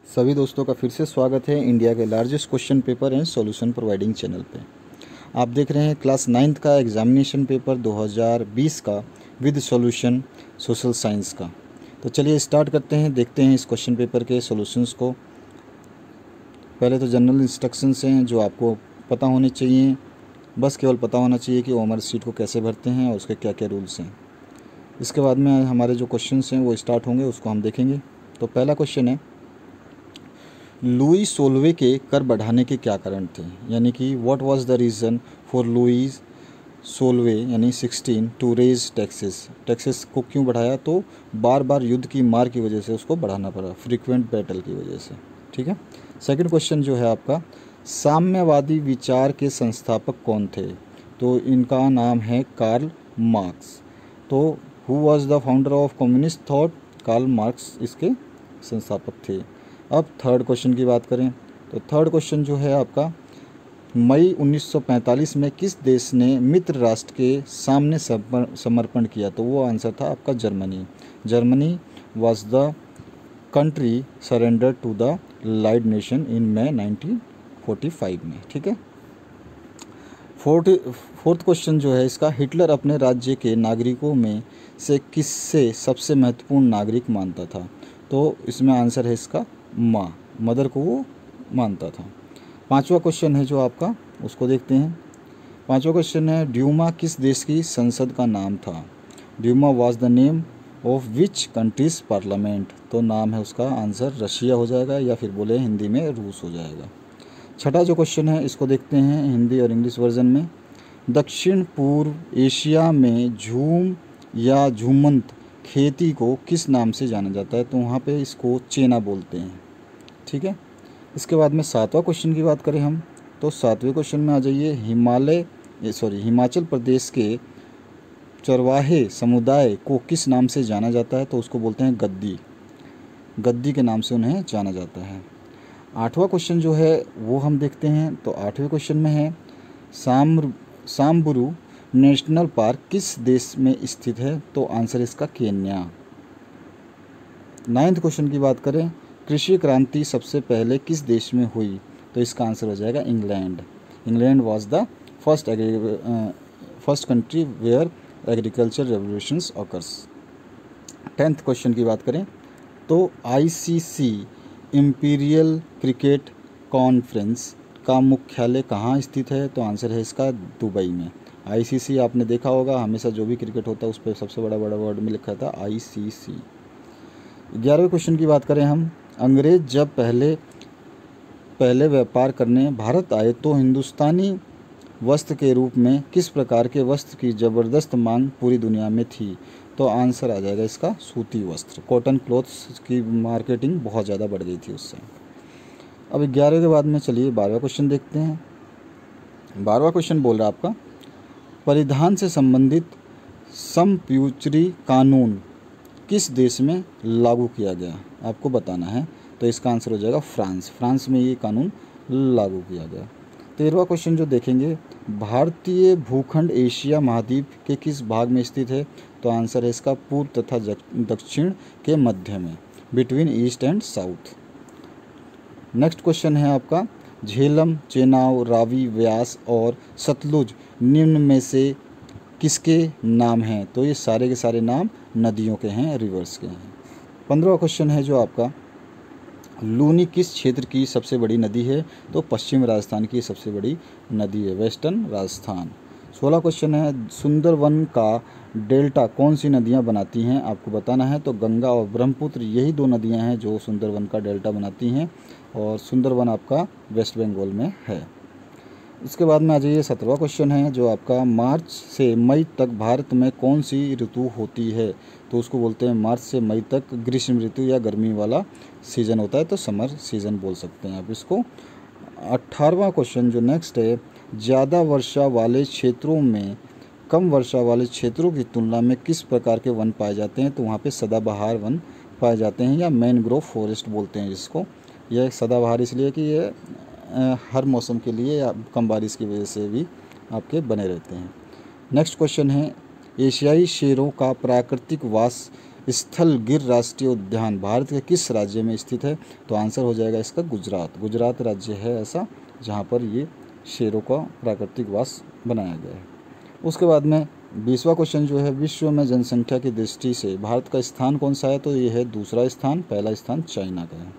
सभी दोस्तों का फिर से स्वागत है इंडिया के largest question paper and solution providing channel पे। आप देख रहे हैं क्लास 9th का एग्जामिनेशन पेपर 2020 का विद सॉल्यूशन सोशल साइंस का। तो चलिए स्टार्ट करते हैं, देखते हैं इस क्वेश्चन पेपर के सॉल्यूशंस को। पहले तो जनरल इंस्ट्रक्शंस हैं जो आपको पता होने चाहिए, बस केवल पता होना चाहिए कि ओमर शीट को कैसे भरते हैं और उसके क्या क्या रूल्स हैं। इसके बाद में हमारे जो क्वेश्चंस हैं वो स्टार्ट होंगे, उसको हम देखेंगे। तो पहला क्वेश्चन है, लुई सोल्वे के कर बढ़ाने के क्या कारण थे, यानी कि what was the reason for Louis Solvay यानी 16 टू रेज टैक्सेस को क्यों बढ़ाया? तो बार बार युद्ध की मार की वजह से उसको बढ़ाना पड़ा, फ्रीक्वेंट बैटल की वजह से। ठीक है। सेकंड क्वेश्चन जो है आपका, साम्यवादी विचार के संस्थापक कौन थे? तो इनका नाम है कार्ल मार्क्स। तो who was the founder of communist thought? Karl Marx इसके संस्थापक थे। अब थर्ड क्वेश्चन की बात करें तो थर्ड क्वेश्चन जो है आपका, मई 1945 में किस देश ने मित्र राष्ट्र के सामने समर्पण किया? तो वो आंसर था आपका Germany. Germany was the country surrender to the allied nation in May 1945 में। ठीक है। फोर्थ क्वेश्चन जो है इसका, हिटलर अपने राज्य के नागरिकों में से किससे सबसे महत्वपूर्ण नागरिक मानता था? तो इसमें आंसर है इसका मदर को वो मानता था। पांचवा क्वेश्चन है जो आपका, उसको देखते हैं। पांचवा क्वेश्चन है, ड्यूमा किस देश की संसद का नाम था? Duma was the name of which country's parliament? तो नाम है उसका आंसर रशिया हो जाएगा, या फिर बोले हिंदी में रूस हो जाएगा। छठा जो क्वेश्चन है इसको देखते हैं हिंदी और इंग्लिश वर्जन में। दक्षिण पूर्व एशिया में झूम या झूमंत खेती को किस नाम से जाना जाता है? तो वहाँ पे इसको चेना बोलते हैं। ठीक है। इसके बाद में सातवां क्वेश्चन की बात करें हम, तो सातवें क्वेश्चन में आ जाइए, हिमाचल प्रदेश के चरवाहे समुदाय को किस नाम से जाना जाता है? तो उसको बोलते हैं गद्दी। गद्दी के नाम से उन्हें जाना जाता है। आठवां क्वेश्चन जो है वो हम देखते हैं। तो आठवें क्वेश्चन में है, साम्बुरु नेशनल पार्क किस देश में स्थित है? तो आंसर इसका केन्या। नाइन्थ क्वेश्चन की बात करें, कृषि क्रांति सबसे पहले किस देश में हुई? तो इसका आंसर हो जाएगा England. England was the first country where agriculture revolutions occurs. 10th question की बात करें तो आईसीसी इंपीरियल क्रिकेट कॉन्फ्रेंस का मुख्यालय कहाँ स्थित है? तो आंसर है इसका दुबई में। आईसीसी आपने देखा होगा, हमेशा जो भी क्रिकेट होता है उस पर सबसे बड़ा वर्ड में लिखा था आईसीसी। 11वें क्वेश्चन की बात करें हम, अंग्रेज जब पहले व्यापार करने भारत आए तो हिंदुस्तानी वस्त्र के रूप में किस प्रकार के वस्त्र की ज़बरदस्त मांग पूरी दुनिया में थी? तो आंसर आ जाएगा इसका सूती वस्त्र। कॉटन क्लॉथ्स की मार्केटिंग बहुत ज़्यादा बढ़ गई थी उससे। अब 11 के बाद में चलिए 12वां क्वेश्चन देखते हैं। 12वां क्वेश्चन बोल रहा है आपका, परिधान से संबंधित समफ्यूचरी कानून किस देश में लागू किया गया? आपको बताना है। तो इसका आंसर हो जाएगा फ्रांस में ये कानून लागू किया गया। 13वां क्वेश्चन जो देखेंगे, भारतीय भूखंड एशिया महाद्वीप के किस भाग में स्थित है? तो आंसर है इसका पूर्व तथा दक्षिण के मध्य में, between east and south. Next question है आपका, झेलम, चेनाब, रावी, व्यास और सतलुज निम्न में से किसके नाम हैं? तो ये सारे के सारे नाम नदियों के हैं, रिवर्स के हैं। 15वां क्वेश्चन है जो आपका, लूनी किस क्षेत्र की सबसे बड़ी नदी है? तो पश्चिम राजस्थान की सबसे बड़ी नदी है, वेस्टर्न राजस्थान। 16 क्वेश्चन है, सुंदरवन का डेल्टा कौन सी नदियां बनाती हैं? आपको बताना है। तो गंगा और ब्रह्मपुत्र यही दो नदियां हैं जो सुंदरवन का डेल्टा बनाती हैं, और सुंदरवन आपका वेस्ट बंगाल में है। इसके बाद में आ जाइए 17वां क्वेश्चन है जो आपका, मार्च से मई तक भारत में कौन सी ऋतु होती है? तो उसको बोलते हैं मार्च से मई तक ग्रीष्म ऋतु या गर्मी वाला सीज़न होता है, तो समर सीज़न बोल सकते हैं आप इसको। 18वां क्वेश्चन जो नेक्स्ट है, ज़्यादा वर्षा वाले क्षेत्रों में कम वर्षा वाले क्षेत्रों की तुलना में किस प्रकार के वन पाए जाते हैं? तो वहाँ पे सदाबहार वन पाए जाते हैं, या मैनग्रोव फॉरेस्ट बोलते हैं जिसको। यह सदाबहार इसलिए कि ये हर मौसम के लिए या कम बारिश की वजह से भी आपके बने रहते हैं। नेक्स्ट क्वेश्चन है, एशियाई शेरों का प्राकृतिक वास स्थल गिर राष्ट्रीय उद्यान भारत के किस राज्य में स्थित है? तो आंसर हो जाएगा इसका गुजरात। गुजरात राज्य है ऐसा जहाँ पर ये शेरों का प्राकृतिक वास बनाया गया है। उसके बाद में 20वां क्वेश्चन जो है, विश्व में जनसंख्या की दृष्टि से भारत का स्थान कौन सा है? तो ये है दूसरा स्थान, पहला स्थान चाइना का है,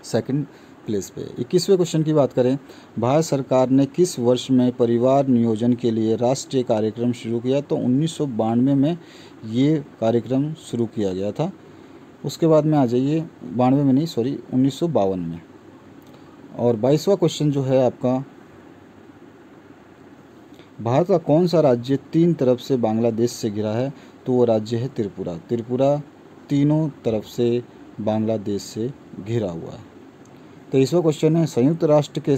सेकंड प्लेस पे। 21वें क्वेश्चन की बात करें, भारत सरकार ने किस वर्ष में परिवार नियोजन के लिए राष्ट्रीय कार्यक्रम शुरू किया? तो 1992 में ये कार्यक्रम शुरू किया गया था। उसके बाद में आ जाइए, 92 में नहीं, सॉरी 1952 में। और 22वां क्वेश्चन जो है आपका, भारत का कौन सा राज्य 3 तरफ से बांग्लादेश से घिरा है? तो वो राज्य है त्रिपुरा। त्रिपुरा तीनों तरफ से बांग्लादेश से घिरा हुआ है। 23वां क्वेश्चन है, संयुक्त राष्ट्र के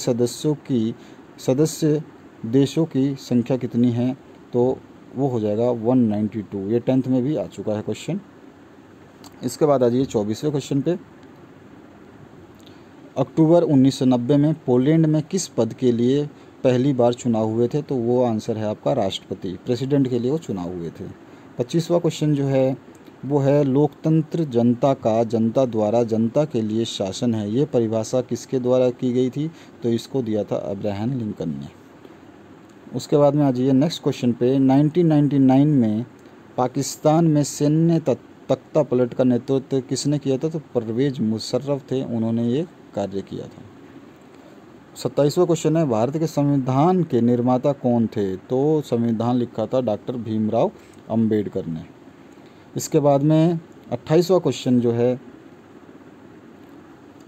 सदस्य देशों की संख्या कितनी है? तो वो हो जाएगा 192। ये 10th में भी आ चुका है क्वेश्चन। इसके बाद आ जाइए 24वें क्वेश्चन पे। अक्टूबर 1990 में पोलैंड में किस पद के लिए पहली बार चुनाव हुए थे? तो वो आंसर है आपका राष्ट्रपति, प्रेसिडेंट के लिए वो चुनाव हुए थे। 25वां क्वेश्चन जो है वो है, लोकतंत्र जनता का जनता द्वारा जनता के लिए शासन है, ये परिभाषा किसके द्वारा की गई थी? तो इसको दिया था अब्राहम लिंकन ने। उसके बाद में आ जाइए नेक्स्ट क्वेश्चन पे। 1999 में पाकिस्तान में सैन्य तख्ता पलट का नेतृत्व किसने किया था? तो परवेज मुशर्रफ थे, उन्होंने ये कार्य किया था। 27वां क्वेश्चन है, भारत के संविधान के निर्माता कौन थे? तो संविधान लिखा था डॉक्टर भीमराव अंबेडकर ने। इसके बाद में 28वां क्वेश्चन जो है,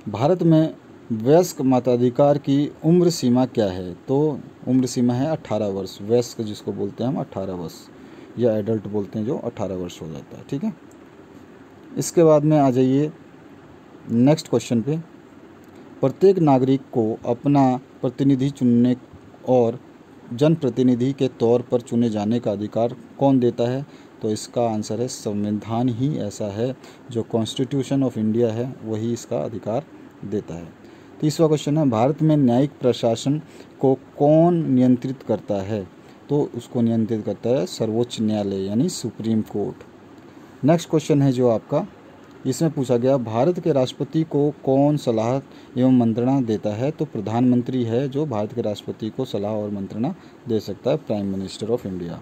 भारत में वयस्क मताधिकार की उम्र सीमा क्या है? तो उम्र सीमा है 18 वर्ष। वयस्क जिसको बोलते हैं हम 18 वर्ष, या एडल्ट बोलते हैं जो 18 वर्ष हो जाता है, ठीक है। इसके बाद में आ जाइए नेक्स्ट क्वेश्चन पे। प्रत्येक नागरिक को अपना प्रतिनिधि चुनने और जनप्रतिनिधि के तौर पर चुने जाने का अधिकार कौन देता है? तो इसका आंसर है संविधान ही ऐसा है, जो कॉन्स्टिट्यूशन ऑफ इंडिया है वही इसका अधिकार देता है। 30वां क्वेश्चन है, भारत में न्यायिक प्रशासन को कौन नियंत्रित करता है? तो उसको नियंत्रित करता है सर्वोच्च न्यायालय यानी सुप्रीम कोर्ट। नेक्स्ट क्वेश्चन है जो आपका, इसमें पूछा गया, भारत के राष्ट्रपति को कौन सलाह एवं मंत्रणा देता है? तो प्रधानमंत्री है जो भारत के राष्ट्रपति को सलाह और मंत्रणा दे सकता है, प्राइम मिनिस्टर ऑफ इंडिया।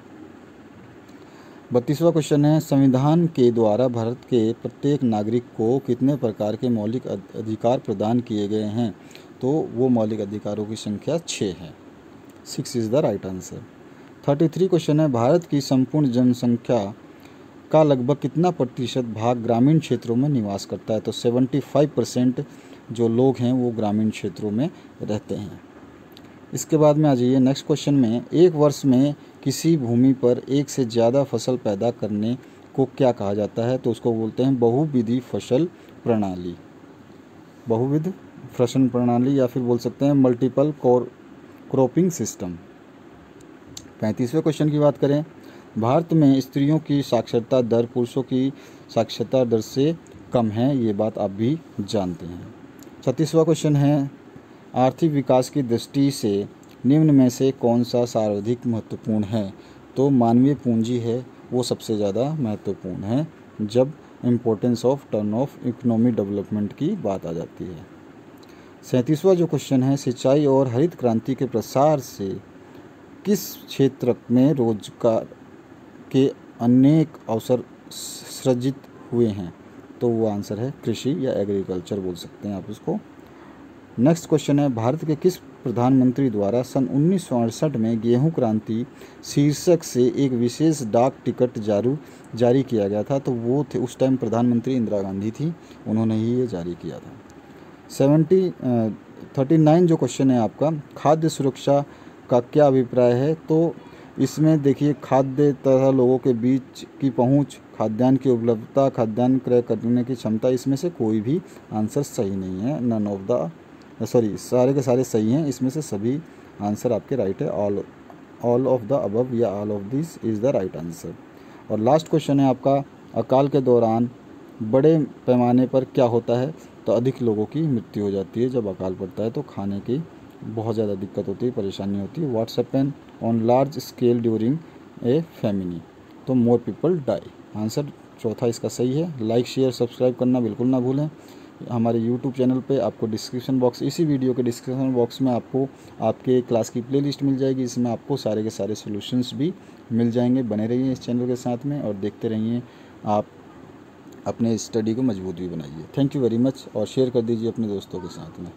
32वां क्वेश्चन है, संविधान के द्वारा भारत के प्रत्येक नागरिक को कितने प्रकार के मौलिक अधिकार प्रदान किए गए हैं? तो वो मौलिक अधिकारों की संख्या 6 है। 6 is the right answer. 33 question है, भारत की संपूर्ण जनसंख्या का लगभग कितना प्रतिशत भाग ग्रामीण क्षेत्रों में निवास करता है? तो 75% जो लोग हैं वो ग्रामीण क्षेत्रों में रहते हैं। इसके बाद में आ जाइए नेक्स्ट क्वेश्चन में, एक वर्ष में किसी भूमि पर एक से ज़्यादा फसल पैदा करने को क्या कहा जाता है? तो उसको बोलते हैं बहुविध फसल प्रणाली। बहुविध फसल प्रणाली या फिर बोल सकते हैं मल्टीपल क्रॉपिंग सिस्टम। 35वें क्वेश्चन की बात करें, भारत में स्त्रियों की साक्षरता दर पुरुषों की साक्षरता दर से कम है, ये बात आप भी जानते हैं। 36वां क्वेश्चन है, आर्थिक विकास की दृष्टि से निम्न में से कौन सा सर्वाधिक महत्वपूर्ण है? तो मानवीय पूंजी है वो सबसे ज़्यादा महत्वपूर्ण है जब importance of turn off economy development की बात आ जाती है। 37वां जो क्वेश्चन है, सिंचाई और हरित क्रांति के प्रसार से किस क्षेत्र में रोजगार के अनेक अवसर सृजित हुए हैं? तो वो आंसर है कृषि या एग्रीकल्चर बोल सकते हैं आप उसको। नेक्स्ट क्वेश्चन है, भारत के किस प्रधानमंत्री द्वारा सन 1968 में गेहूं क्रांति शीर्षक से एक विशेष डाक टिकट जारी किया गया था? तो वो थे उस टाइम प्रधानमंत्री इंदिरा गांधी थी, उन्होंने ही ये जारी किया था। 39 जो क्वेश्चन है आपका, खाद्य सुरक्षा का क्या अभिप्राय है? तो इसमें देखिए, खाद्य तथा लोगों के बीच की पहुंच, खाद्यान्न की उपलब्धता, खाद्यान्न क्रय करने की क्षमता, इसमें से कोई भी आंसर सही नहीं है। नन ऑफ द सारे के सारे सही हैं, इसमें से सभी आंसर आपके राइट है। ऑल ऑफ द अबव या all of this is the right answer. और लास्ट क्वेश्चन है आपका, अकाल के दौरान बड़े पैमाने पर क्या होता है? तो अधिक लोगों की मृत्यु हो जाती है। जब अकाल पड़ता है तो खाने की बहुत ज़्यादा दिक्कत होती है, परेशानी होती है। What's happen on large scale during a famine? तो मोर पीपल डाई। आंसर चौथा इसका सही है। लाइक शेयर सब्सक्राइब करना बिल्कुल ना भूलें। हमारे यूट्यूब चैनल पे आपको डिस्क्रिप्शन बॉक्स, इसी वीडियो के डिस्क्रिप्शन बॉक्स में आपको आपके क्लास की प्लेलिस्ट मिल जाएगी। इसमें आपको सारे के सारे सॉल्यूशंस भी मिल जाएंगे। बने रहिए इस चैनल के साथ में और देखते रहिए। आप अपने स्टडी को मजबूत भी बनाइए। थैंक यू वेरी मच और शेयर कर दीजिए अपने दोस्तों के साथ में।